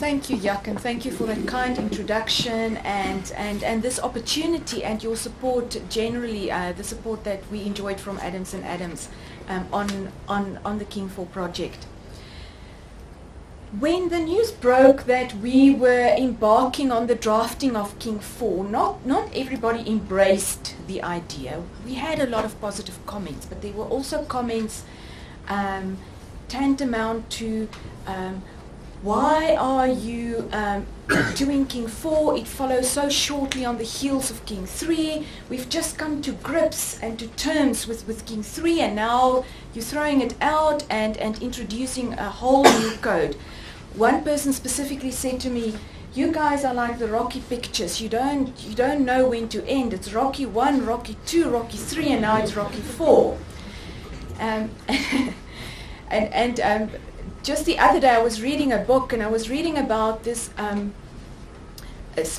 thank you, Jack, and thank you for that kind introduction and this opportunity and your support generally, the support that we enjoyed from Adams and Adams on the King 4 project. When the news broke that we were embarking on the drafting of King 4, not everybody embraced the idea. We had a lot of positive comments, but there were also comments tantamount to why are you doing King 4? It follows so shortly on the heels of King 3. We've just come to grips and to terms with King 3, and now you're throwing it out and introducing a whole new code. One person specifically said to me, "You guys are like the Rocky pictures. You don't know when to end. It's Rocky 1, Rocky 2, Rocky 3, and now it's Rocky 4." Just the other day I was reading a book, and I was reading about this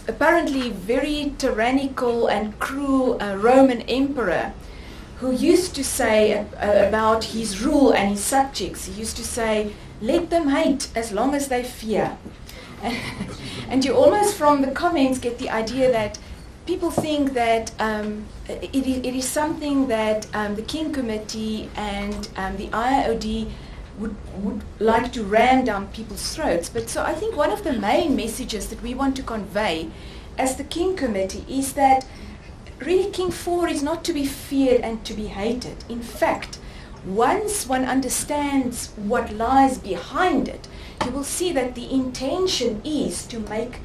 apparently very tyrannical and cruel Roman emperor who used to say about his rule and his subjects, he used to say, "Let them hate as long as they fear." And you almost from the comments get the idea that people think that it is something that the King Committee and the IoD would like to ram down people's throats. But so I think one of the main messages that we want to convey as the King Committee is that really King 4 is not to be feared and to be hated. In fact, once one understands what lies behind it, you will see that the intention is to make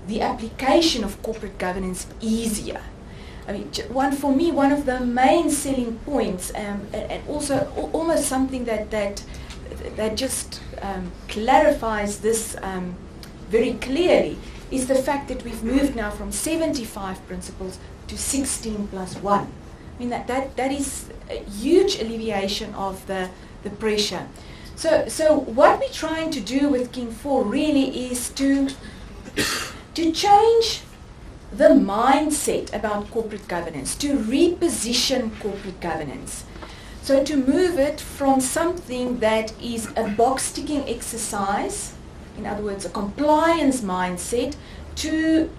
the application of corporate governance easier. I mean, for me, one of the main selling points, and also almost something that just clarifies this very clearly, is the fact that we've moved now from 75 principles to 16 plus 1. I mean, that is a huge alleviation of the pressure. So what we're trying to do with King 4 really is to change the mindset about corporate governance, to reposition corporate governance. So to move it from something that is a box-ticking exercise, in other words, a compliance mindset, to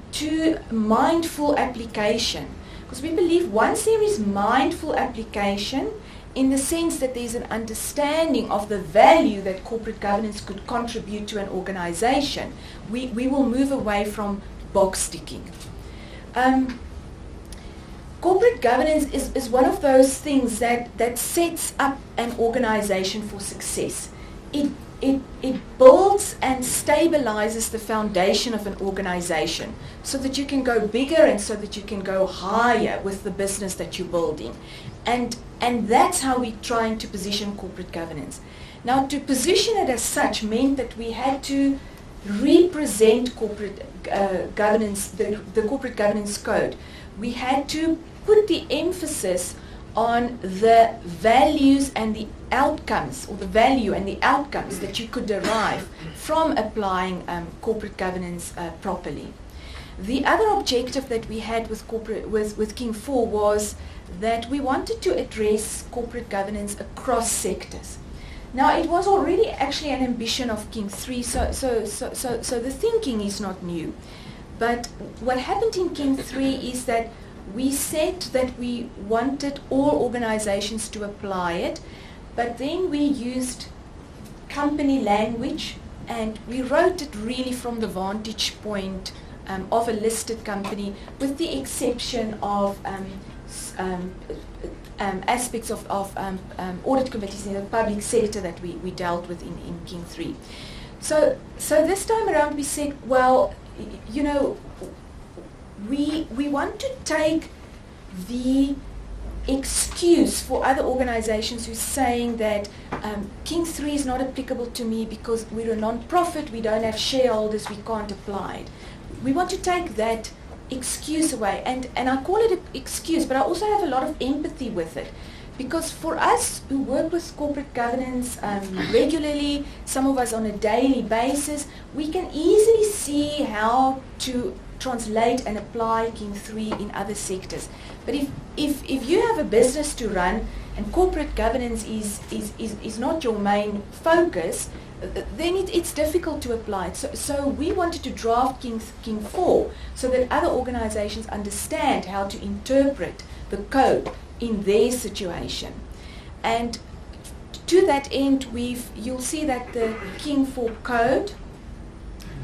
mindful application. Because we believe once there is mindful application, in the sense that there's an understanding of the value that corporate governance could contribute to an organization, we will move away from box-ticking. Corporate governance is one of those things that sets up an organization for success. It builds and stabilizes the foundation of an organization so that you can go bigger and so that you can go higher with the business that you're building. And that's how we're trying to position corporate governance. Now, to position it as such meant that we had to represent corporate governance, the corporate governance code. We had to put the emphasis on the values and the outcomes, or the value and the outcomes that you could derive from applying corporate governance properly. The other objective that we had with King 4 was that we wanted to address corporate governance across sectors. Now, it was already actually an ambition of King 3, so the thinking is not new. But what happened in King 3 is that we said that we wanted all organizations to apply it, but then we used company language and we wrote it really from the vantage point of a listed company, with the exception of aspects of audit committees in the public sector that we dealt with in King 3. So this time around we said, well, you know, we want to take the excuse for other organizations who's saying that King 3 is not applicable to me because we're a non-profit, we don't have shareholders, we can't apply it. We want to take that excuse away, and I call it an excuse, but I also have a lot of empathy with it, because for us who work with corporate governance regularly, some of us on a daily basis, we can easily see how to translate and apply King 3 in other sectors. But if you have a business to run, and corporate governance is not your main focus, then it's difficult to apply it. So we wanted to draft King 4 so that other organizations understand how to interpret the code in their situation. And to that end, you'll see that the King 4 code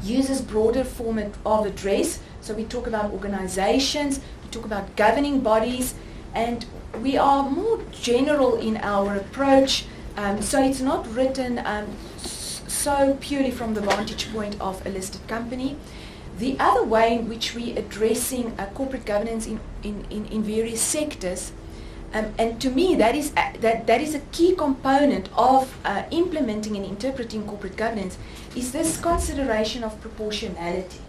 uses broader format of address. So we talk about organizations, we talk about governing bodies, and we are more general in our approach. So it's not written so purely from the vantage point of a listed company. The other way in which we're addressing corporate governance in various sectors, and to me that is a key component of implementing and interpreting corporate governance, is this consideration of proportionality.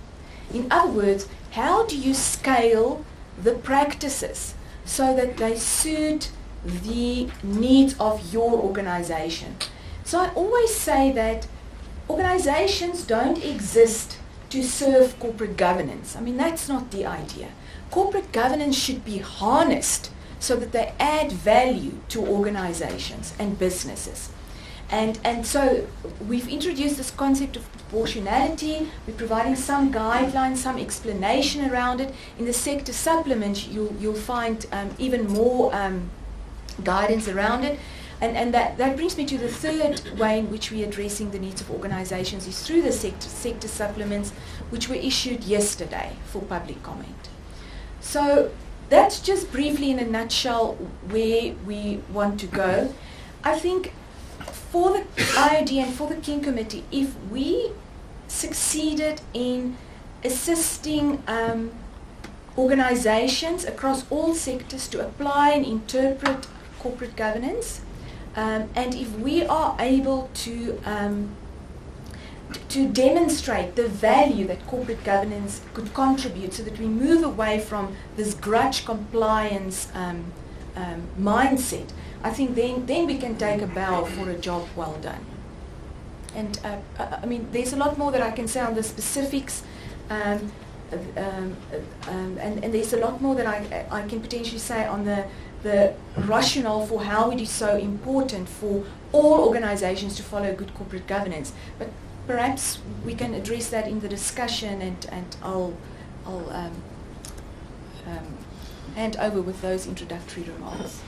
In other words, how do you scale the practices so that they suit the needs of your organization? So I always say that organizations don't exist to serve corporate governance. I mean, that's not the idea. Corporate governance should be harnessed so that they add value to organizations and businesses. And so we've introduced this concept of proportionality. We're providing some guidelines, some explanation around it. In the sector supplement, you'll find even more guidance around it. And that brings me to the third way in which we're addressing the needs of organizations is through the sector supplements, which were issued yesterday for public comment. So that's just briefly in a nutshell where we want to go. I think for the IoD and for the King Committee, if we succeeded in assisting organizations across all sectors to apply and interpret corporate governance, and if we are able to demonstrate the value that corporate governance could contribute so that we move away from this grudge compliance mindset, I think then we can take a bow for a job well done. And I mean, there's a lot more that I can say on the specifics, and there's a lot more that I can potentially say on the rationale for how it is so important for all organizations to follow good corporate governance. But perhaps we can address that in the discussion, and I'll hand over with those introductory remarks.